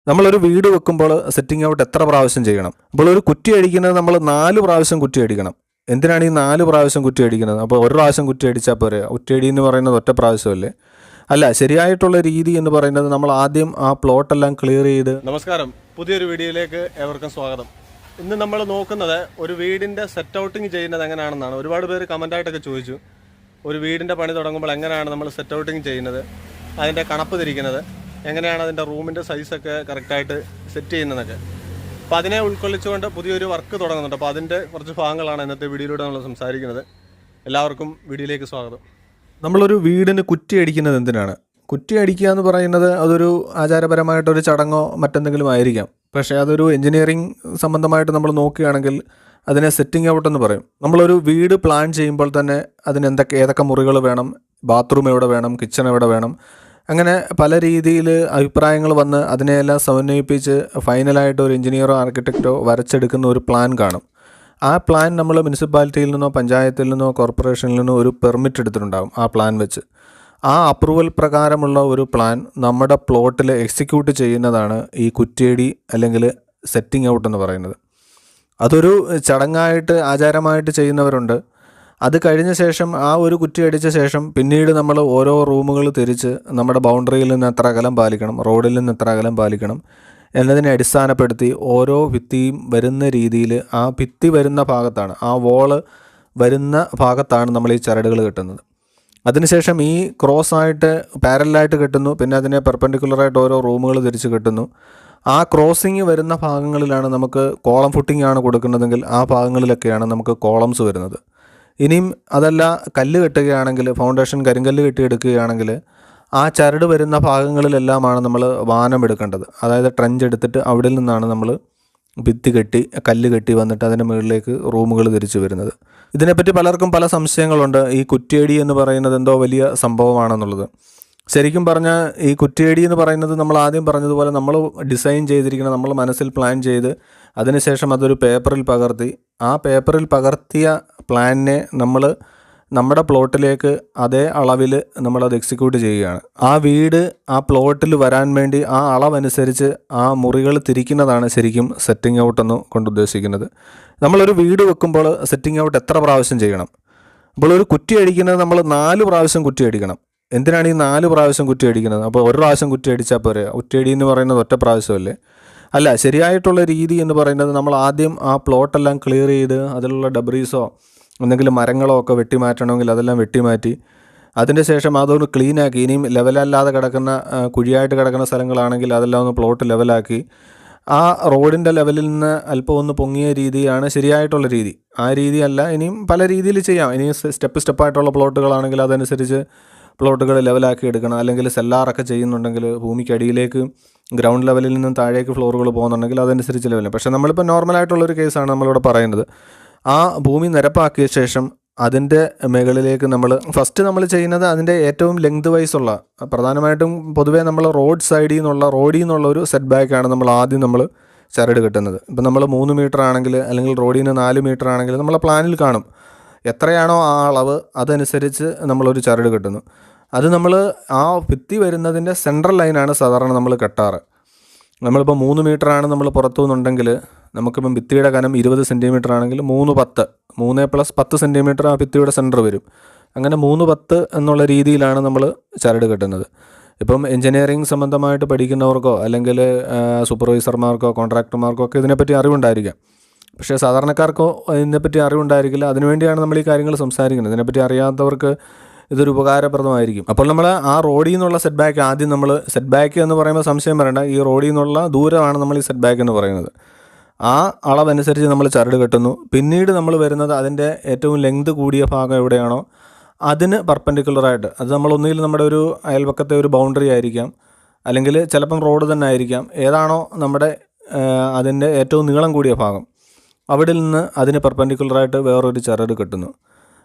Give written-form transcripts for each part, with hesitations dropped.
നമ്മളൊരു വീട് വെക്കുമ്പോൾ സെറ്റിംഗ് ഔട്ട് എത്ര പ്രാവശ്യം ചെയ്യണം? അപ്പോൾ ഒരു കുറ്റി അടിക്കുന്നത് നമ്മൾ 4 പ്രാവശ്യം കുറ്റി അടിക്കണം. എന്തിനാണ് ഈ 4 പ്രാവശ്യം കുറ്റി അടിക്കുന്നത്? അപ്പോൾ ഒരു പ്രാവശ്യം കുറ്റി അടിച്ചാൽ പോരെ? കുറ്റിയടി എന്ന് പറയുന്നത് ഒറ്റ പ്രാവശ്യമല്ലേ? അല്ല, ശരിയായിട്ടുള്ള രീതി എന്ന് പറയുന്നത് നമ്മൾ ആദ്യം ആ പ്ലോട്ടെല്ലാം ക്ലിയർ ചെയ്ത്. നമസ്കാരം, പുതിയൊരു വീഡിയോയിലേക്ക് ഏവർക്കും സ്വാഗതം. ഇന്ന് നമ്മൾ നോക്കുന്നത് ഒരു വീടിൻ്റെ സെറ്റ് ഔട്ടിങ് ചെയ്യുന്നത് എങ്ങനെയാണെന്നാണ്. ഒരുപാട് പേര് കമൻ്റായിട്ടൊക്കെ ചോദിച്ചു, ഒരു വീടിൻ്റെ പണി തുടങ്ങുമ്പോൾ എങ്ങനെയാണ് നമ്മൾ സെറ്റ് ഔട്ടിങ് ചെയ്യുന്നത്, അതിൻ്റെ കണപ്പ് തിരിക്കുന്നത്, എങ്ങനെയാണ് അതിൻ്റെ റൂമിൻ്റെ സൈസൊക്കെ കറക്റ്റായിട്ട് സെറ്റ് ചെയ്യുന്നതൊക്കെ. അപ്പോൾ അതിനെ ഉൾക്കൊള്ളിച്ചുകൊണ്ട് പുതിയൊരു വർക്ക് തുടങ്ങുന്നുണ്ട്. അപ്പോൾ അതിൻ്റെ കുറച്ച് ഭാഗങ്ങളാണ് ഇന്നത്തെ വീഡിയോയിലൂടെ നമ്മൾ സംസാരിക്കുന്നത്. എല്ലാവർക്കും വീഡിയോയിലേക്ക് സ്വാഗതം. നമ്മളൊരു വീടിന് കുറ്റി അടിക്കുന്നത് എന്തിനാണ്? കുറ്റി അടിക്കുക എന്ന് പറയുന്നത് അതൊരു ആചാരപരമായിട്ടൊരു ചടങ്ങോ മറ്റെന്തെങ്കിലും ആയിരിക്കാം. പക്ഷേ അതൊരു എൻജിനീയറിംഗ് സംബന്ധമായിട്ട് നമ്മൾ നോക്കുകയാണെങ്കിൽ അതിനെ സെറ്റിംഗ് ഔട്ട് എന്ന് പറയും. നമ്മളൊരു വീട് പ്ലാൻ ചെയ്യുമ്പോൾ തന്നെ അതിന് ഏതൊക്കെ മുറികൾ വേണം, ബാത്റൂം എവിടെ വേണം, കിച്ചൺ എവിടെ വേണം, അങ്ങനെ പല രീതിയിൽ അഭിപ്രായങ്ങൾ വന്ന് അതിനെയെല്ലാം സമന്വയിപ്പിച്ച് ഫൈനലായിട്ട് ഒരു എഞ്ചിനീയറോ ആർക്കിടെക്റ്റോ വരച്ചെടുക്കുന്ന ഒരു പ്ലാൻ കാണും. ആ പ്ലാൻ നമ്മൾ മുനിസിപ്പാലിറ്റിയിൽ നിന്നോ പഞ്ചായത്തിൽ നിന്നോ കോർപ്പറേഷനിൽ നിന്നോ ഒരു പെർമിറ്റ് എടുത്തിട്ടുണ്ടാകും. ആ പ്ലാൻ വെച്ച് ആ അപ്രൂവൽ പ്രകാരമുള്ള ഒരു പ്ലാൻ നമ്മുടെ പ്ലോട്ടിൽ എക്സിക്യൂട്ട് ചെയ്യുന്നതാണ് ഈ കുറ്റിയടി അല്ലെങ്കിൽ സെറ്റിംഗ് ഔട്ട് എന്ന് പറയുന്നത്. അതൊരു ചടങ്ങായിട്ട് ആചാരമായിട്ട് ചെയ്യുന്നവരുണ്ട്. അത് കഴിഞ്ഞ ശേഷം ആ ഒരു കുറ്റി അടിച്ച ശേഷം പിന്നീട് നമ്മൾ ഓരോ റൂമുകൾ തിരിച്ച് നമ്മുടെ ബൗണ്ടറിയിൽ നിന്ന് എത്ര അകലം പാലിക്കണം, റോഡിൽ നിന്ന് എത്ര അകലം പാലിക്കണം എന്നതിനെ അടിസ്ഥാനപ്പെടുത്തി ഓരോ ഭിത്തിയും വരുന്ന രീതിയിൽ ആ ഭിത്തി വരുന്ന ഭാഗത്താണ്, ആ വോള് വരുന്ന ഭാഗത്താണ് നമ്മൾ ഈ ചരടുകൾ കെട്ടുന്നത്. അതിനുശേഷം ഈ ക്രോസായിട്ട് പാരലായിട്ട് കെട്ടുന്നു, പിന്നെ അതിനെ പെർപെൻഡിക്കുലറായിട്ട് ഓരോ റൂമുകൾ തിരിച്ച് കെട്ടുന്നു. ആ ക്രോസിങ് വരുന്ന ഭാഗങ്ങളിലാണ് നമുക്ക് കോളം ഫുട്ടിംഗ് ആണ് കൊടുക്കുന്നതെങ്കിൽ ആ ഭാഗങ്ങളിലൊക്കെയാണ് നമുക്ക് കോളംസ് വരുന്നത്. ഇനിയും അതല്ല, കല്ല് കെട്ടുകയാണെങ്കിൽ, ഫൗണ്ടേഷൻ കരിങ്കല്ല് കെട്ടിയെടുക്കുകയാണെങ്കിൽ ആ ചരട് വരുന്ന ഭാഗങ്ങളിലെല്ലാമാണ് നമ്മൾ വാനം എടുക്കേണ്ടത്. അതായത് ട്രെഞ്ച് എടുത്തിട്ട് അവിടെ നിന്നാണ് നമ്മൾ ഭിത്തി കെട്ടി കല്ല് കെട്ടി വന്നിട്ട് അതിൻ്റെ മുകളിലേക്ക് റൂമുകൾ തിരിച്ചു വരുന്നത്. ഇതിനെപ്പറ്റി പലർക്കും പല സംശയങ്ങളുണ്ട്. ഈ കുറ്റിയടി എന്ന് പറയുന്നത് എന്തോ വലിയ സംഭവമാണെന്നുള്ളത്. ശരിക്കും പറഞ്ഞാൽ ഈ കുറ്റിയടി എന്ന് പറയുന്നത് നമ്മൾ ആദ്യം പറഞ്ഞതുപോലെ നമ്മൾ ഡിസൈൻ ചെയ്തിരിക്കുന്ന, നമ്മൾ മനസ്സിൽ പ്ലാൻ ചെയ്ത് അതിനുശേഷം അതൊരു പേപ്പറിൽ പകർത്തി ആ പേപ്പറിൽ പകർത്തിയ പ്ലാനിനെ നമ്മൾ നമ്മുടെ പ്ലോട്ടിലേക്ക് അതേ അളവിൽ നമ്മളത് എക്സിക്യൂട്ട് ചെയ്യുകയാണ്. ആ വീട് ആ പ്ലോട്ടിൽ വരാൻ വേണ്ടി ആ അളവനുസരിച്ച് ആ മുറികൾ തിരിക്കുന്നതാണ് ശരിക്കും സെറ്റിംഗ് ഔട്ട് എന്ന് കൊണ്ട് ഉദ്ദേശിക്കുന്നത്. നമ്മളൊരു വീട് വെക്കുമ്പോൾ സെറ്റിംഗ് ഔട്ട് എത്ര പ്രാവശ്യം ചെയ്യണം? അപ്പോൾ ഒരു കുറ്റി അടിക്കുന്നത് നമ്മൾ 4 പ്രാവശ്യം കുറ്റി അടിക്കണം. എന്തിനാണ് ഈ 4 പ്രാവശ്യം കുറ്റി അടിക്കുന്നത്? അപ്പോൾ ഒരു പ്രാവശ്യം കുറ്റി അടിച്ചാൽ പോരെ? കുറ്റിയടി എന്ന് പറയുന്നത് ഒറ്റ പ്രാവശ്യമല്ലേ? അല്ല, ശരിയായിട്ടുള്ള രീതി എന്ന് പറയുന്നത് നമ്മൾ ആദ്യം ആ പ്ലോട്ടെല്ലാം ക്ലിയർ ചെയ്ത് അതിലുള്ള ഡബ്രീസോ എന്തെങ്കിലും മരങ്ങളോ ഒക്കെ വെട്ടിമാറ്റണമെങ്കിൽ അതെല്ലാം വെട്ടിമാറ്റി അതിൻ്റെ ശേഷം അതൊന്ന് ക്ലീനാക്കി, ഇനിയും ലെവലല്ലാതെ കിടക്കുന്ന കുഴിയായിട്ട് കിടക്കുന്ന സ്ഥലങ്ങളാണെങ്കിൽ അതെല്ലാം ഒന്ന് പ്ലോട്ട് ലെവലാക്കി ആ റോഡിൻ്റെ ലെവലിൽ നിന്ന് അല്പം ഒന്ന് പൊങ്ങിയ രീതിയാണ് ശരിയായിട്ടുള്ള രീതി. ആ രീതിയല്ല, ഇനിയും പല രീതിയിൽ ചെയ്യാം. ഇനിയും സ്റ്റെപ്പായിട്ടുള്ള പ്ലോട്ടുകളാണെങ്കിൽ അതനുസരിച്ച് പ്ലോട്ടുകൾ ലെവലാക്കി എടുക്കണം. അല്ലെങ്കിൽ സെല്ലാറൊക്കെ ചെയ്യുന്നുണ്ടെങ്കിൽ ഭൂമിക്കടിയിലേക്ക് ഗ്രൗണ്ട് ലെവലിൽ നിന്നും താഴേക്ക് ഫ്ലോറുകൾ പോകുന്നുണ്ടെങ്കിൽ അതനുസരിച്ച് ലെവലും. പക്ഷേ നമ്മളിപ്പോൾ നോർമലായിട്ടുള്ളൊരു കേസാണ് നമ്മളിവിടെ പറയുന്നത്. ആ ഭൂമി നിരപ്പാക്കിയ ശേഷം അതിൻ്റെ മുകളിലേക്ക് ഫസ്റ്റ് നമ്മൾ ചെയ്യുന്നത് അതിൻ്റെ ഏറ്റവും ലെങ്ത് വൈസുള്ള, പ്രധാനമായിട്ടും പൊതുവേ നമ്മൾ റോഡിൽ നിന്നുള്ള ഒരു സെറ്റ് ബാക്കാണ് നമ്മൾ ആദ്യം ചരട് കെട്ടുന്നത്. ഇപ്പം നമ്മൾ 3 മീറ്റർ ആണെങ്കിൽ അല്ലെങ്കിൽ റോഡിൽ നിന്ന് 4 മീറ്റർ ആണെങ്കിൽ നമ്മളെ പ്ലാനിൽ കാണും എത്രയാണോ ആ അളവ്, അതനുസരിച്ച് നമ്മളൊരു ചരട് കെട്ടുന്നു. അത് നമ്മൾ ആ ഭിത്തി വരുന്നതിൻ്റെ സെൻട്രൽ ലൈനാണ് സാധാരണ നമ്മൾ കെട്ടാറ്. നമ്മളിപ്പോൾ 3 മീറ്ററാണ് നമ്മൾ പുറത്തു നിന്നുണ്ടെങ്കിൽ നമുക്കിപ്പം ഭിത്തിയുടെ കനം 20 സെൻറ്റിമീറ്റർ ആണെങ്കിൽ 3 + 10 സെൻറ്റിമീറ്റർ ആ ഭിത്തിയുടെ സെൻറ്റർ വരും. അങ്ങനെ 3-10 എന്നുള്ള രീതിയിലാണ് നമ്മൾ ചരട് കെട്ടുന്നത്. ഇപ്പം എൻജിനീയറിംഗ് സംബന്ധമായിട്ട് പഠിക്കുന്നവർക്കോ അല്ലെങ്കിൽ സൂപ്പർവൈസർമാർക്കോ കോൺട്രാക്ടർമാർക്കോ ഒക്കെ ഇതിനെപ്പറ്റി അറിവുണ്ടായിരിക്കാം. പക്ഷേ സാധാരണക്കാർക്കോ ഇതിനെപ്പറ്റി അറിവുണ്ടായിരിക്കില്ല. അതിനുവേണ്ടിയാണ് നമ്മൾ ഈ കാര്യങ്ങൾ സംസാരിക്കുന്നത്. ഇതിനെപ്പറ്റി അറിയാത്തവർക്ക് ഇതൊരു ഉപകാരപ്രദമായിരിക്കും. അപ്പോൾ നമ്മൾ ആ റോഡിൽ നിന്നുള്ള സെറ്റ് ബാക്ക് ആദ്യം സെറ്റ് ബാക്ക് എന്ന് പറയുമ്പോൾ സംശയം വരേണ്ട, ഈ റോഡിൽ നിന്നുള്ള ദൂരമാണ് നമ്മൾ ഈ സെറ്റ് ബാക്ക് എന്ന് പറയുന്നത്. ആ അളവനുസരിച്ച് നമ്മൾ ചരട് കെട്ടുന്നു. പിന്നീട് നമ്മൾ വരുന്നത് അതിൻ്റെ ഏറ്റവും ലെങ്ത് കൂടിയ ഭാഗം എവിടെയാണോ അതിന് പെർപെൻഡിക്കുലറായിട്ട്, അത് നമ്മൾ ഒന്നുകിൽ നമ്മുടെ ഒരു അയൽപക്കത്തെ ഒരു ബൗണ്ടറി ആയിരിക്കാം, അല്ലെങ്കിൽ ചിലപ്പം റോഡ് തന്നെ ആയിരിക്കാം, ഏതാണോ നമ്മുടെ അതിൻ്റെ ഏറ്റവും നീളം കൂടിയ ഭാഗം അവിടെ നിന്ന് അതിന് പെർപെൻഡിക്കുലറായിട്ട് വേറൊരു ചരട് കെട്ടുന്നു.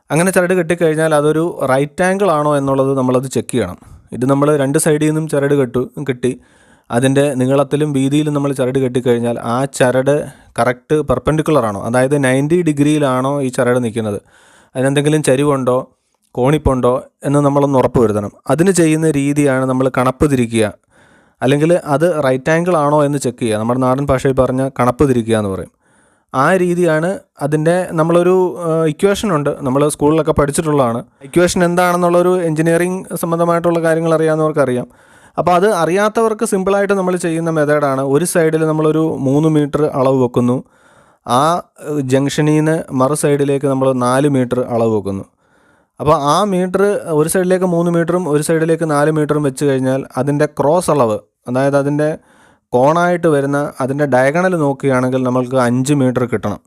അങ്ങനെ ചരട് കെട്ടിക്കഴിഞ്ഞാൽ അതൊരു റൈറ്റ് ആംഗിൾ ആണോ എന്നുള്ളത് നമ്മളത് ചെക്ക് ചെയ്യണം. ഇത് നമ്മൾ 2 സൈഡിൽ നിന്നും ചരട് കെട്ടി അതിൻ്റെ നീളത്തിലും വീതിയിലും നമ്മൾ ചരട് കെട്ടിക്കഴിഞ്ഞാൽ ആ ചരട് കറക്റ്റ് പെർപെൻഡിക്കുലറാണോ, അതായത് 90 ഡിഗ്രിയിലാണോ ഈ ചരട് നിൽക്കുന്നത്, അതിനെന്തെങ്കിലും ചരിവുണ്ടോ കോണിപ്പുണ്ടോ എന്ന് നമ്മളൊന്ന് ഉറപ്പ് വരുത്തണം. അതിന് ചെയ്യുന്ന രീതിയാണ് നമ്മൾ കണപ്പ് തിരിക്കുക. അല്ലെങ്കിൽ അത് റൈറ്റ് ആംഗിൾ ആണോ എന്ന് ചെക്ക് ചെയ്യുക. നമ്മുടെ നാടൻ ഭാഷയിൽ പറഞ്ഞാൽ കണപ്പ് തിരിക്കുക എന്ന് പറയും. ആ രീതിയാണ് അതിൻ്റെ നമ്മളൊരു ഇക്വേഷൻ ഉണ്ട്, നമ്മൾ സ്കൂളിലൊക്കെ പഠിച്ചിട്ടുള്ളതാണ്. ഇക്വേഷൻ എന്താണെന്നുള്ളൊരു എഞ്ചിനീയറിംഗ് സംബന്ധമായിട്ടുള്ള കാര്യങ്ങൾ അറിയാവുന്നവർക്കറിയാം. അപ്പോൾ അത് അറിയാത്തവർക്ക് സിമ്പിളായിട്ട് നമ്മൾ ചെയ്യുന്ന മെത്തേഡാണ്. ഒരു സൈഡിൽ നമ്മളൊരു 3 മീറ്റർ അളവ് വെക്കുന്നു, ആ ജംഗ്ഷനിൽ നിന്ന് മറു സൈഡിലേക്ക് നമ്മൾ 4 മീറ്റർ അളവ് വെക്കുന്നു. അപ്പോൾ ആ മീറ്റർ ഒരു സൈഡിലേക്ക് 3 മീറ്ററും ഒരു സൈഡിലേക്ക് 4 മീറ്ററും വെച്ച് കഴിഞ്ഞാൽ അതിൻ്റെ ക്രോസ് അളവ്, അതായത് അതിൻ്റെ കോണായിട്ട് വരുന്ന അതിൻ്റെ ഡയഗണൽ നോക്കുകയാണെങ്കിൽ നമ്മൾക്ക് 5 മീറ്റർ കിട്ടണം.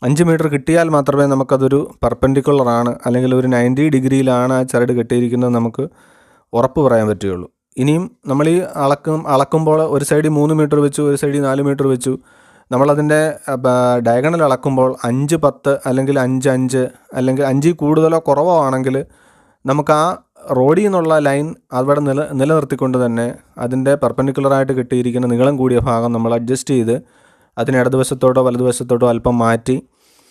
5 മീറ്റർ കിട്ടിയാൽ മാത്രമേ നമുക്കതൊരു പെർപെൻഡിക്കുലറാണ് അല്ലെങ്കിൽ ഒരു 90 ഡിഗ്രിയിലാണ് ആ ചരട് കെട്ടിയിരിക്കുന്നത് നമുക്ക് ഉറപ്പ് പറയാൻ പറ്റുകയുള്ളൂ. ഇനിയും നമ്മൾ ഈ അളക്കുമ്പോൾ ഒരു സൈഡിൽ 3 മീറ്റർ വെച്ചു, ഒരു സൈഡിൽ 4 മീറ്റർ വെച്ചു. നമ്മളതിൻ്റെ ഡയഗണൽ അളക്കുമ്പോൾ 5, 10 അല്ലെങ്കിൽ 5, 5 അല്ലെങ്കിൽ 5 കൂടുതലോ കുറവോ ആണെങ്കിൽ നമുക്ക് ആ റോഡിൽ നിന്നുള്ള ലൈൻ അവിടെ നിലനിർത്തിക്കൊണ്ട് തന്നെ അതിൻ്റെ പെർപെൻഡിക്കുലറായിട്ട് കിട്ടിയിരിക്കുന്ന നീളം കൂടിയ ഭാഗം നമ്മൾ അഡ്ജസ്റ്റ് ചെയ്ത് അതിന് ഇടതുവശത്തോട്ടോ വലതുവശത്തോട്ടോ അല്പം മാറ്റി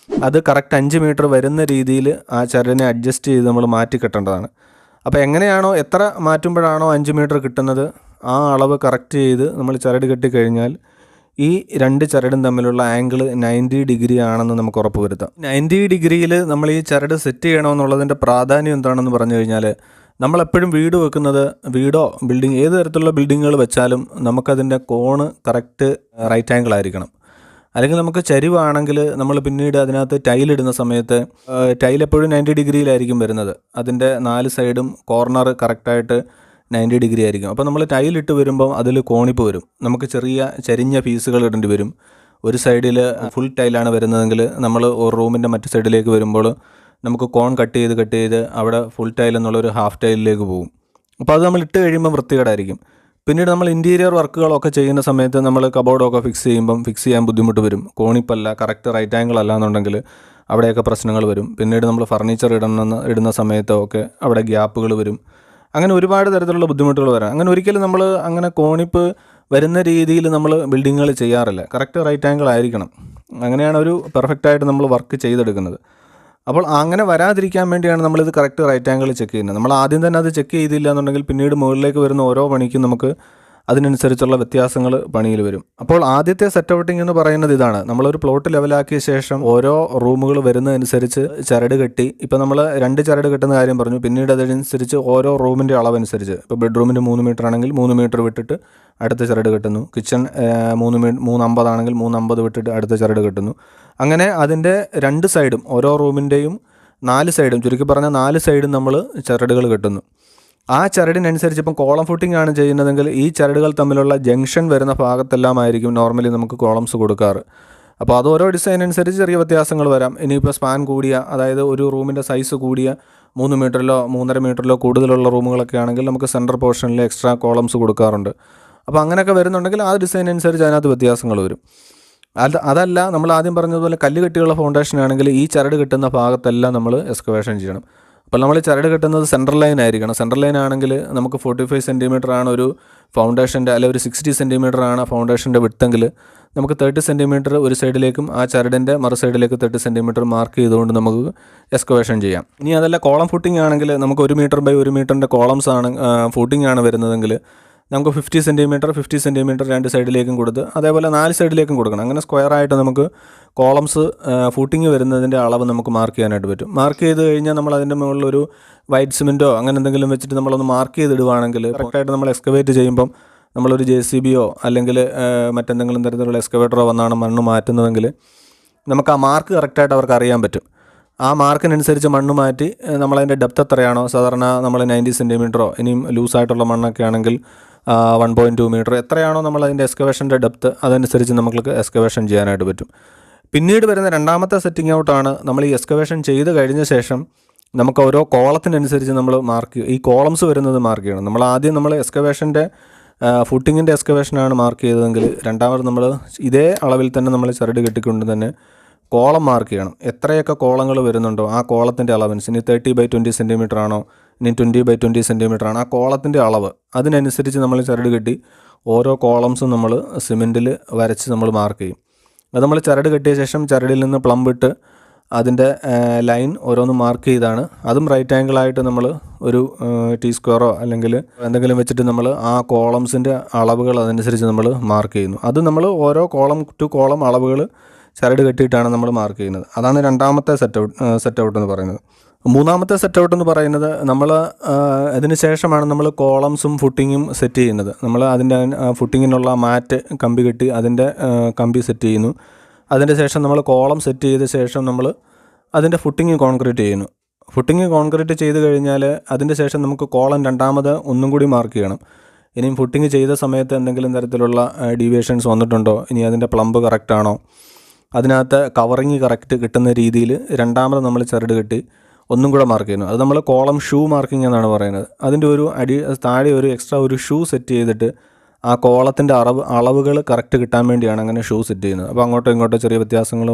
അത് കറക്റ്റ് 5 മീറ്റർ വരുന്ന രീതിയിൽ ആ ചരടിനെ അഡ്ജസ്റ്റ് ചെയ്ത് നമ്മൾ മാറ്റി കെട്ടേണ്ടതാണ്. അപ്പോൾ എങ്ങനെയാണോ എത്ര മാറ്റുമ്പോഴാണോ 5 മീറ്റർ കിട്ടുന്നത് ആ അളവ് കറക്റ്റ് ചെയ്ത് നമ്മൾ ചരട് കെട്ടിക്കഴിഞ്ഞാൽ ഈ 2 ചരടും തമ്മിലുള്ള ആംഗിൾ 90 ഡിഗ്രി ആണെന്ന് നമുക്ക് ഉറപ്പ് വരുത്താം. 90 ഡിഗ്രിയിൽ നമ്മൾ ഈ ചരട് സെറ്റ് ചെയ്യണമെന്നുള്ളതിൻ്റെ പ്രാധാന്യം എന്താണെന്ന് പറഞ്ഞു കഴിഞ്ഞാൽ, നമ്മളെപ്പോഴും വീട് വെക്കുന്നത്, വീടോ ബിൽഡിംഗ് ഏത് തരത്തിലുള്ള ബിൽഡിങ്ങുകൾ വെച്ചാലും നമുക്കതിൻ്റെ കോണ് കറക്റ്റ് റൈറ്റ് ആംഗിൾ ആയിരിക്കണം. അല്ലെങ്കിൽ നമുക്ക് ചരിവാണെങ്കിൽ നമ്മൾ പിന്നീട് അതിനകത്ത് ടൈലിടുന്ന സമയത്ത് ടൈൽ എപ്പോഴും 90 ഡിഗ്രിയിലായിരിക്കും വരുന്നത്. അതിൻ്റെ 4 സൈഡും കോർണർ കറക്റ്റായിട്ട് 90 ഡിഗ്രി ആയിരിക്കും. അപ്പോൾ നമ്മൾ ടൈലിട്ട് വരുമ്പം അതിൽ കോണിപ്പ് വരും, നമുക്ക് ചെറിയ ചരിഞ്ഞ പീസുകൾ ഇടേണ്ടി വരും. ഒരു സൈഡിൽ ഫുൾ ടൈലാണ് വരുന്നതെങ്കിൽ നമ്മൾ ഒരു റൂമിൻ്റെ മറ്റു സൈഡിലേക്ക് വരുമ്പോൾ നമുക്ക് കോൺ കട്ട് ചെയ്ത് അവിടെ ഫുൾ ടൈൽ എന്നുള്ളൊരു ഹാഫ് ടൈലിലേക്ക് പോകും. അപ്പോൾ അത് നമ്മൾ ഇട്ട് കഴിയുമ്പോൾ വൃത്തികേടായിരിക്കും. പിന്നീട് നമ്മൾ ഇൻറ്റീരിയർ വർക്കുകളൊക്കെ ചെയ്യുന്ന സമയത്ത് നമ്മൾ കബോർഡൊക്കെ ഫിക്സ് ചെയ്യാൻ ബുദ്ധിമുട്ട് വരും. കോണിപ്പല്ല, കറക്റ്റ് റൈറ്റ് ആംഗിൾ അല്ല എന്നുണ്ടെങ്കിൽ അവിടെയൊക്കെ പ്രശ്നങ്ങൾ വരും. പിന്നീട് നമ്മൾ ഫർണിച്ചർ ഇടുന്ന സമയത്തൊക്കെ അവിടെ ഗ്യാപ്പുകൾ വരും. അങ്ങനെ ഒരുപാട് തരത്തിലുള്ള ബുദ്ധിമുട്ടുകൾ വരാം. അങ്ങനെ ഒരിക്കലും നമ്മൾ അങ്ങനെ കോണിപ്പ് വരുന്ന രീതിയിൽ നമ്മൾ ബിൽഡിങ്ങുകൾ ചെയ്യാറില്ല. കറക്റ്റ് റൈറ്റ് ആംഗിൾ ആയിരിക്കണം. അങ്ങനെയാണ് ഒരു പെർഫെക്റ്റായിട്ട് നമ്മൾ വർക്ക് ചെയ്തെടുക്കുന്നത്. അപ്പോൾ അങ്ങനെ വരാതിരിക്കാൻ വേണ്ടിയാണ് നമ്മളിത് കറക്റ്റ് റൈറ്റ് ആംഗിൾ ചെക്ക് ചെയ്യുന്നത്. നമ്മൾ ആദ്യം തന്നെ അത് ചെക്ക് ചെയ്തില്ല എന്നുണ്ടെങ്കിൽ പിന്നീട് മുകളിലേക്ക് വരുന്ന ഓരോ പണിക്കും നമുക്ക് അതിനനുസരിച്ചുള്ള വ്യത്യാസങ്ങൾ പണിയിൽ വരും. അപ്പോൾ ആദ്യത്തെ സെറ്റ് ഔട്ടിംഗ് എന്ന് പറയുന്നത് ഇതാണ്. നമ്മളൊരു പ്ലോട്ട് ലെവലാക്കിയ ശേഷം ഓരോ റൂമുകൾ വരുന്നതനുസരിച്ച് ചരട് കെട്ടി, ഇപ്പോൾ നമ്മൾ 2 ചരട് കെട്ടുന്ന കാര്യം പറഞ്ഞു. പിന്നീട് അതനുസരിച്ച് ഓരോ റൂമിൻ്റെ അളവനുസരിച്ച്, ഇപ്പോൾ ബെഡ്റൂമിൻ്റെ 3 മീറ്റർ ആണെങ്കിൽ 3 മീറ്റർ വിട്ടിട്ട് അടുത്ത ചരട് കെട്ടുന്നു. കിച്ചൺ 350 ആണെങ്കിൽ 350 വിട്ടിട്ട് അടുത്ത ചരട് കെട്ടുന്നു. അങ്ങനെ അതിൻ്റെ 2 സൈഡും ഓരോ റൂമിൻ്റെയും 4 സൈഡും, ചുരുക്കി പറഞ്ഞാൽ 4 സൈഡും നമ്മൾ ചരടുകൾ കെട്ടുന്നു. ആ ചരടിനനുസരിച്ച് ഇപ്പം കോളം ഫുട്ടിംഗ് ആണ് ചെയ്യുന്നതെങ്കിൽ ഈ ചരടുകൾ തമ്മിലുള്ള ജംഗ്ഷൻ വരുന്ന ഭാഗത്തെല്ലാമായിരിക്കും നോർമലി നമുക്ക് കോളംസ് കൊടുക്കാറ്. അപ്പോൾ അത് ഓരോ ഡിസൈൻ അനുസരിച്ച് ചെറിയ വ്യത്യാസങ്ങൾ വരാം. ഇനിയിപ്പോൾ സ്പാൻ കൂടിയ, അതായത് ഒരു റൂമിൻ്റെ സൈസ് കൂടിയ 3 മീറ്ററിലോ 3.5 മീറ്ററിലോ കൂടുതലുള്ള റൂമുകളൊക്കെ ആണെങ്കിൽ നമുക്ക് സെൻറ്റർ പോർഷനിൽ എക്സ്ട്രാ കോളംസ് കൊടുക്കാറുണ്ട്. അപ്പോൾ അങ്ങനെയൊക്കെ വരുന്നുണ്ടെങ്കിൽ ആ ഡിസൈൻ അനുസരിച്ച് അതിനകത്ത് വ്യത്യാസങ്ങൾ വരും. അതല്ല, നമ്മൾ ആദ്യം പറഞ്ഞതുപോലെ കല്ല് കെട്ടിയുള്ള ഫൗണ്ടേഷൻ ആണെങ്കിൽ ഈ ചരട് കെട്ടുന്ന ഭാഗത്തെല്ലാം നമ്മൾ എക്സ്കവേഷൻ ചെയ്യണം. അപ്പോൾ നമ്മൾ ചരട് കെട്ടുന്നത് സെൻട്രൽ ലൈൻ ആയിരിക്കണം. സെൻട്രൽ ലൈൻ ആണെങ്കിൽ നമുക്ക് 45 സെൻറ്റിമീറ്റർ ആണ് ഒരു ഫൗണ്ടേഷൻ്റെ, അല്ലെങ്കിൽ ഒരു 60 സെൻറ്റിമീറ്റർ ആണ് ഫൗണ്ടേഷൻ്റെ വിട്ടെങ്കിൽ നമുക്ക് 30 സെൻറ്റിമീറ്റർ ഒരു സൈഡിലേക്കും ആ ചരടിൻ്റെ മറു സൈഡിലേക്ക് 30 സെൻറ്റിമീറ്റർ മാർക്ക് ചെയ്തുകൊണ്ട് നമുക്ക് എക്സ്കവേഷൻ ചെയ്യാം. ഇനി അതല്ല കോളം ഫുട്ടിംഗ് ആണെങ്കിൽ നമുക്ക് 1 മീറ്റർ ബൈ 1 മീറ്ററിൻ്റെ കോളംസ് ആണ് ഫുട്ടിംഗ് ആണ് വരുന്നതെങ്കിൽ നമുക്ക് 50 സെൻറ്റിമീറ്റർ 2 സൈഡിലേക്കും കൊടുത്ത് അതേപോലെ 4 സൈഡിലേക്കും കൊടുക്കണം. അങ്ങനെ സ്ക്വയറായിട്ട് നമുക്ക് കോളംസ് ഫൂട്ടിങ് വരുന്നതിൻ്റെ അളവ് നമുക്ക് മാർക്ക് ചെയ്യാനായിട്ട് പറ്റും. മാർക്ക് ചെയ്ത് കഴിഞ്ഞാൽ നമ്മൾ അതിൻ്റെ മുകളിലൊരു വൈറ്റ് സിമെൻറ്റോ അങ്ങനെ എന്തെങ്കിലും വെച്ചിട്ട് നമ്മളൊന്ന് മാർക്ക് ചെയ്തിടുവാണെങ്കിൽ കറക്റ്റായിട്ട് നമ്മൾ എക്സ്കവേറ്റ് ചെയ്യുമ്പം നമ്മളൊരു JCBയോ അല്ലെങ്കിൽ മറ്റെന്തെങ്കിലും തരത്തിലുള്ള എക്സ്കവേറ്ററോ വന്നാണ് മണ്ണ് മാറ്റുന്നതെങ്കിൽ നമുക്ക് ആ മാർക്ക് കറക്റ്റായിട്ട് അവർക്ക് അറിയാൻ പറ്റും. ആ മാർക്കിനനുസരിച്ച് മണ്ണ് മാറ്റി നമ്മളതിൻ്റെ ഡെപ്ത് എത്രയാണോ, സാധാരണ നമ്മൾ 90 സെൻറ്റിമീറ്ററോ ഇനിയും ലൂസായിട്ടുള്ള മണ്ണൊക്കെ ആണെങ്കിൽ 1.2 മീറ്റർ എത്രയാണോ നമ്മളതിൻ്റെ എക്സ്കവേഷൻ്റെ ഡെപ്ത് അതനുസരിച്ച് നമുക്ക് എക്സ്കവേഷൻ ചെയ്യാനായിട്ട് പറ്റും. പിന്നീട് വരുന്ന രണ്ടാമത്തെ സെറ്റിംഗ് ഔട്ടാണ് നമ്മൾ ഈ എക്സ്കവേഷൻ ചെയ്ത് കഴിഞ്ഞ ശേഷം നമുക്ക് ഓരോ കോളത്തിനനുസരിച്ച് നമ്മൾ ഈ കോളംസ് വരുന്നത് മാർക്ക് ചെയ്യണം. നമ്മൾ ആദ്യം നമ്മൾ എക്സ്കവേഷൻ്റെ ഫുട്ടിങ്ങിൻ്റെ എക്സ്കവേഷനാണ് മാർക്ക് ചെയ്തതെങ്കിൽ രണ്ടാമത് നമ്മൾ ഇതേ അളവിൽ തന്നെ നമ്മൾ ചരട് കെട്ടിക്കൊണ്ട് തന്നെ കോളം മാർക്ക് ചെയ്യണം. എത്രയൊക്കെ കോളങ്ങൾ വരുന്നുണ്ടോ ആ കോളത്തിൻ്റെ അളവനുസരിച്ച്, ഇനി 30/20 സെൻറ്റിമീറ്റർ ആണോ ഇനി 20/20 സെൻറ്റിമീറ്റർ ആണോ ആ കോളത്തിൻ്റെ അളവ് അതിനനുസരിച്ച് നമ്മൾ ചരട് കെട്ടി ഓരോ കോളംസും നമ്മൾ സിമെൻറ്റിൽ വരച്ച് നമ്മൾ മാർക്ക് ചെയ്യും. അത് നമ്മൾ ചരട് കെട്ടിയ ശേഷം ചരടിൽ നിന്ന് പ്ലംബ് ഇട്ട് അതിൻ്റെ ലൈൻ ഓരോന്ന് മാർക്ക് ചെയ്താണ്. അതും റൈറ്റ് ആംഗിളായിട്ട് നമ്മൾ ഒരു ടി സ്ക്വയറോ അല്ലെങ്കിൽ എന്തെങ്കിലും വെച്ചിട്ട് നമ്മൾ ആ കോളംസിൻ്റെ അളവുകൾ അതനുസരിച്ച് നമ്മൾ മാർക്ക് ചെയ്യുന്നു. അത് നമ്മൾ ഓരോ കോളം ടു കോളം അളവുകൾ ചരട് കെട്ടിയിട്ടാണ് നമ്മൾ മാർക്ക് ചെയ്യുന്നത്. അതാണ് രണ്ടാമത്തെ സെറ്റ് ഔട്ട് എന്ന് പറയുന്നത്. മൂന്നാമത്തെ സെറ്റ് ഔട്ട് എന്ന് പറയുന്നത് നമ്മൾ അതിന് ശേഷമാണ് നമ്മൾ കോളംസും ഫുട്ടിങ്ങും സെറ്റ് ചെയ്യുന്നത്. നമ്മൾ അതിൻ്റെ ഫുട്ടിങ്ങിനുള്ള മാറ്റ് കമ്പി കെട്ടി അതിൻ്റെ കമ്പി സെറ്റ് ചെയ്യുന്നു. അതിൻ്റെ ശേഷം നമ്മൾ കോളം സെറ്റ് ചെയ്ത ശേഷം നമ്മൾ അതിൻ്റെ ഫുട്ടിങ് കോൺക്രീറ്റ് ചെയ്യുന്നു. ഫുട്ടിങ് കോൺക്രീറ്റ് ചെയ്ത് കഴിഞ്ഞാൽ അതിൻ്റെ ശേഷം നമുക്ക് കോളം രണ്ടാമത് ഒന്നും കൂടി മാർക്ക് ചെയ്യണം. ഇനിയും ഫുട്ടിങ് ചെയ്ത സമയത്ത് എന്തെങ്കിലും തരത്തിലുള്ള ഡീവിയേഷൻസ് വന്നിട്ടുണ്ടോ, ഇനി അതിൻ്റെ പ്ലംബ് കറക്റ്റാണോ, അതിനകത്ത് കവറിങ് കറക്റ്റ് കിട്ടുന്ന രീതിയിൽ രണ്ടാമത് നമ്മൾ ചരട് കെട്ടി ഒന്നും കൂടെ മാർക്ക് ചെയ്യുന്നു. അത് നമ്മൾ കോളം ഷൂ മാർക്കിംഗ് എന്നാണ് പറയുന്നത്. അതിൻ്റെ ഒരു താഴെ ഒരു എക്സ്ട്രാ ഒരു ഷൂ സെറ്റ് ചെയ്തിട്ട് ആ കോളത്തിൻ്റെ അളവുകൾ കറക്റ്റ് കിട്ടാൻ വേണ്ടിയാണ് അങ്ങനെ ഷൂ സെറ്റ് ചെയ്യുന്നത്. അപ്പോൾ അങ്ങോട്ടോ ഇങ്ങോട്ടോ ചെറിയ വ്യത്യാസങ്ങൾ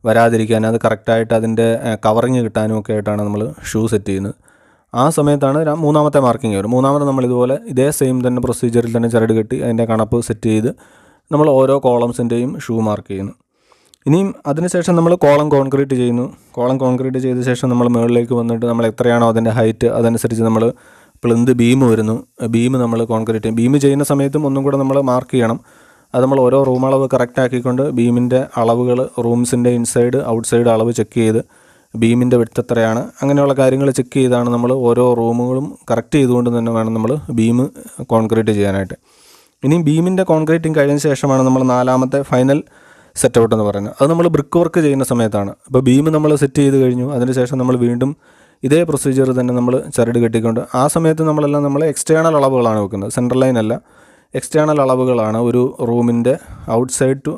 വരാതിരിക്കാൻ, അത് കറക്റ്റായിട്ട് അതിൻ്റെ കവറിങ് കിട്ടാനും ഒക്കെ ആയിട്ടാണ് നമ്മൾ ഷൂ സെറ്റ് ചെയ്യുന്നത്. ആ സമയത്താണ് മൂന്നാമത്തെ മാർക്കിംഗ് വരും. മൂന്നാമത് നമ്മൾ ഇതുപോലെ ഇതേ സെയിം തന്നെ പ്രൊസീജിയറിൽ തന്നെ ചരട് കെട്ടി അതിൻ്റെ കണപ്പ് സെറ്റ് ചെയ്ത് നമ്മൾ ഓരോ കോളംസിൻ്റെയും ഷൂ മാർക്ക് ചെയ്യുന്നു. ഇനിയും അതിനുശേഷം നമ്മൾ കോളം കോൺക്രീറ്റ് ചെയ്യുന്നു. കോളം കോൺക്രീറ്റ് ചെയ്ത ശേഷം നമ്മൾ മുകളിലേക്ക് വന്നിട്ട് നമ്മൾ എത്രയാണോ അതിൻ്റെ ഹൈറ്റ് അതനുസരിച്ച് നമ്മൾ പ്ലിന്ത് ബീം വരുന്നു. ബീം നമ്മൾ കോൺക്രീറ്റ് ബീം ചെയ്യുന്ന സമയത്തും ഒന്നും കൂടെ നമ്മൾ മാർക്ക് ചെയ്യണം. അത് നമ്മൾ ഓരോ റൂം അളവ് കറക്റ്റ് ആക്കിക്കൊണ്ട് ബീമിൻ്റെ അളവുകൾ റൂംസിൻ്റെ ഇൻസൈഡ് ഔട്ട്സൈഡ് അളവ് ചെക്ക് ചെയ്ത് ബീമിൻ്റെ വിഡ്ത്ത് എത്രയാണ് അങ്ങനെയുള്ള കാര്യങ്ങൾ ചെക്ക് ചെയ്താണ് നമ്മൾ ഓരോ റൂമുകളും കറക്റ്റ് ചെയ്തുകൊണ്ട് തന്നെ വേണം നമ്മൾ ബീം കോൺക്രീറ്റ് ചെയ്യാനായിട്ട്. ഇനിയും ബീമിൻ്റെ കോൺക്രീറ്റിങ് കഴിഞ്ഞ ശേഷമാണ് നമ്മൾ നാലാമത്തെ ഫൈനൽ സെറ്റ് ഔട്ട് എന്ന് പറയുന്നത്. അത് നമ്മൾ ബ്രിക്ക് വർക്ക് ചെയ്യുന്ന സമയത്താണ്. ഇപ്പോൾ ബീം നമ്മൾ സെറ്റ് ചെയ്ത് കഴിഞ്ഞു. അതിനുശേഷം നമ്മൾ വീണ്ടും ഇതേ പ്രൊസീജിയർ തന്നെ നമ്മൾ ചരട് കെട്ടിക്കൊണ്ട് ആ സമയത്ത് നമ്മൾ എക്സ്റ്റേണൽ അളവുകളാണ് വെക്കുന്നത്. സെൻട്രൽ ലൈൻ അല്ല, എക്സ്റ്റേണൽ അളവുകളാണ്. ഒരു റൂമിൻ്റെ ഔട്ട്സൈഡ് ടു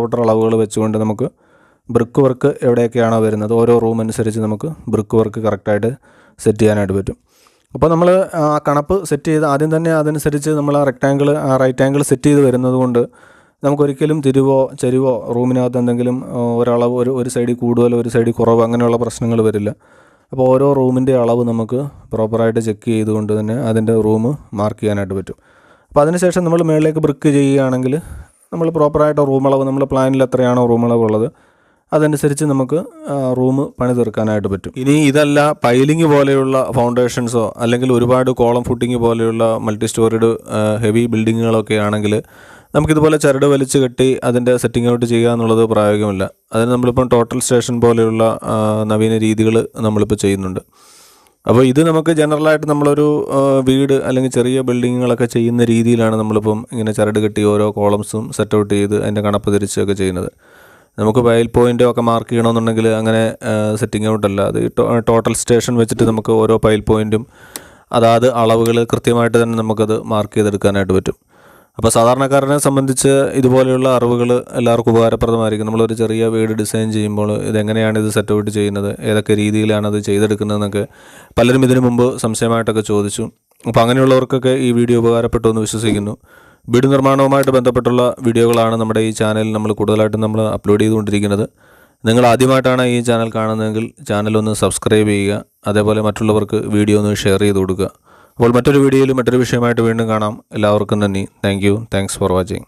ഔട്ടർ അളവുകൾ വെച്ചുകൊണ്ട് നമുക്ക് ബ്രിക്ക് വർക്ക് എവിടെയൊക്കെയാണോ വരുന്നത് ഓരോ റൂം അനുസരിച്ച് നമുക്ക് ബ്രിക്ക് വർക്ക് കറക്റ്റായിട്ട് സെറ്റ് ചെയ്യാനായിട്ട് പറ്റും. അപ്പോൾ നമ്മൾ ആ കണപ്പ് സെറ്റ് ചെയ്ത് ആദ്യം തന്നെ അതനുസരിച്ച് നമ്മൾ ആ റൈറ്റ് ആംഗിൾ സെറ്റ് ചെയ്ത് വരുന്നത് കൊണ്ട് നമുക്കൊരിക്കലും തിരിവോ ചരിവോ റൂമിനകത്ത് എന്തെങ്കിലും ഒരളവ് ഒരു സൈഡിൽ കൂടുതൽ ഒരു സൈഡിൽ കുറവ് അങ്ങനെയുള്ള പ്രശ്നങ്ങൾ വരില്ല. അപ്പോൾ ഓരോ റൂമിൻ്റെ അളവ് നമുക്ക് പ്രോപ്പറായിട്ട് ചെക്ക് ചെയ്തുകൊണ്ട് തന്നെ അതിൻ്റെ റൂം മാർക്ക് ചെയ്യാനായിട്ട് പറ്റും. അപ്പോൾ അതിനുശേഷം നമ്മൾ മുകളിലേക്ക് ബ്രിക്ക് ചെയ്യുകയാണെങ്കിൽ നമ്മൾ പ്രോപ്പറായിട്ട് റൂം അളവ് നമ്മൾ പ്ലാനിൽ എത്രയാണോ റൂം അളവ് ഉള്ളത് അതനുസരിച്ച് നമുക്ക് റൂം പണി തീർക്കാനായിട്ട് പറ്റും. ഇനി ഇതല്ല പൈലിംഗ് പോലെയുള്ള ഫൗണ്ടേഷൻസോ അല്ലെങ്കിൽ ഒരുപാട് കോളം ഫുട്ടിങ് പോലെയുള്ള മൾട്ടി സ്റ്റോറിഡ് ഹെവി ബിൽഡിങ്ങുകളൊക്കെ ആണെങ്കിൽ നമുക്കിതുപോലെ ചരട് വലിച്ച് കെട്ടി അതിൻ്റെ സെറ്റിംഗ് ഔട്ട് ചെയ്യുക എന്നുള്ളത് പ്രായോഗികമല്ല. അതിന് നമ്മളിപ്പം ടോട്ടൽ സ്റ്റേഷൻ പോലെയുള്ള നവീന രീതികൾ നമ്മളിപ്പോൾ ചെയ്യുന്നുണ്ട്. അപ്പോൾ ഇത് നമുക്ക് ജനറലായിട്ട് നമ്മളൊരു വീട് അല്ലെങ്കിൽ ചെറിയ ബിൽഡിങ്ങുകളൊക്കെ ചെയ്യുന്ന രീതിയിലാണ് നമ്മളിപ്പം ഇങ്ങനെ ചരട് കെട്ടി ഓരോ കോളംസും സെറ്റ് ഔട്ട് ചെയ്ത് അതിൻ്റെ കണപ്പ് തിരിച്ചൊക്കെ ചെയ്യുന്നത്. നമുക്ക് പൈൽ പോയിൻ്റ് ഒക്കെ മാർക്ക് ചെയ്യണമെന്നുണ്ടെങ്കിൽ അങ്ങനെ സെറ്റിംഗ് ഔട്ടല്ല. അത് ടോട്ടൽ സ്റ്റേഷൻ വെച്ചിട്ട് നമുക്ക് ഓരോ പൈൽ പോയിൻറ്റും അതാത് അളവുകൾ കൃത്യമായിട്ട് തന്നെ നമുക്കത് മാർക്ക് ചെയ്തെടുക്കാനായിട്ട് പറ്റും. അപ്പോൾ സാധാരണക്കാരനെ സംബന്ധിച്ച് ഇതുപോലെയുള്ള അറിവുകൾ എല്ലാവർക്കും ഉപകാരപ്രദമായിരിക്കും. നമ്മളൊരു ചെറിയ വീട് ഡിസൈൻ ചെയ്യുമ്പോൾ ഇതെങ്ങനെയാണ് ഇത് സെറ്റ് ഔട്ട് ചെയ്യുന്നത്, ഏതൊക്കെ രീതിയിലാണ് അത് ചെയ്തെടുക്കുന്നതെന്നൊക്കെ പലരും ഇതിനു മുമ്പ് സംശയമായിട്ടൊക്കെ ചോദിച്ചു. അപ്പോൾ അങ്ങനെയുള്ളവർക്കൊക്കെ ഈ വീഡിയോ ഉപകാരപ്പെട്ടു എന്ന് വിശ്വസിക്കുന്നു. വീട് നിർമ്മാണവുമായിട്ട് ബന്ധപ്പെട്ടുള്ള വീഡിയോകളാണ് നമ്മുടെ ഈ ചാനലിൽ നമ്മൾ കൂടുതലായിട്ടും നമ്മൾ അപ്ലോഡ് ചെയ്തുകൊണ്ടിരിക്കുന്നത്. നിങ്ങൾ ആദ്യമായിട്ടാണ് ഈ ചാനൽ കാണുന്നതെങ്കിൽ ചാനലൊന്ന് സബ്സ്ക്രൈബ് ചെയ്യുക. അതേപോലെ മറ്റുള്ളവർക്ക് വീഡിയോ ഒന്ന് ഷെയർ ചെയ്ത് കൊടുക്കുക. അപ്പോൾ മറ്റൊരു വീഡിയോയിൽ മറ്റൊരു വിഷയമായിട്ട് വീണ്ടും കാണാം. എല്ലാവർക്കും നന്ദി. Thanks for watching.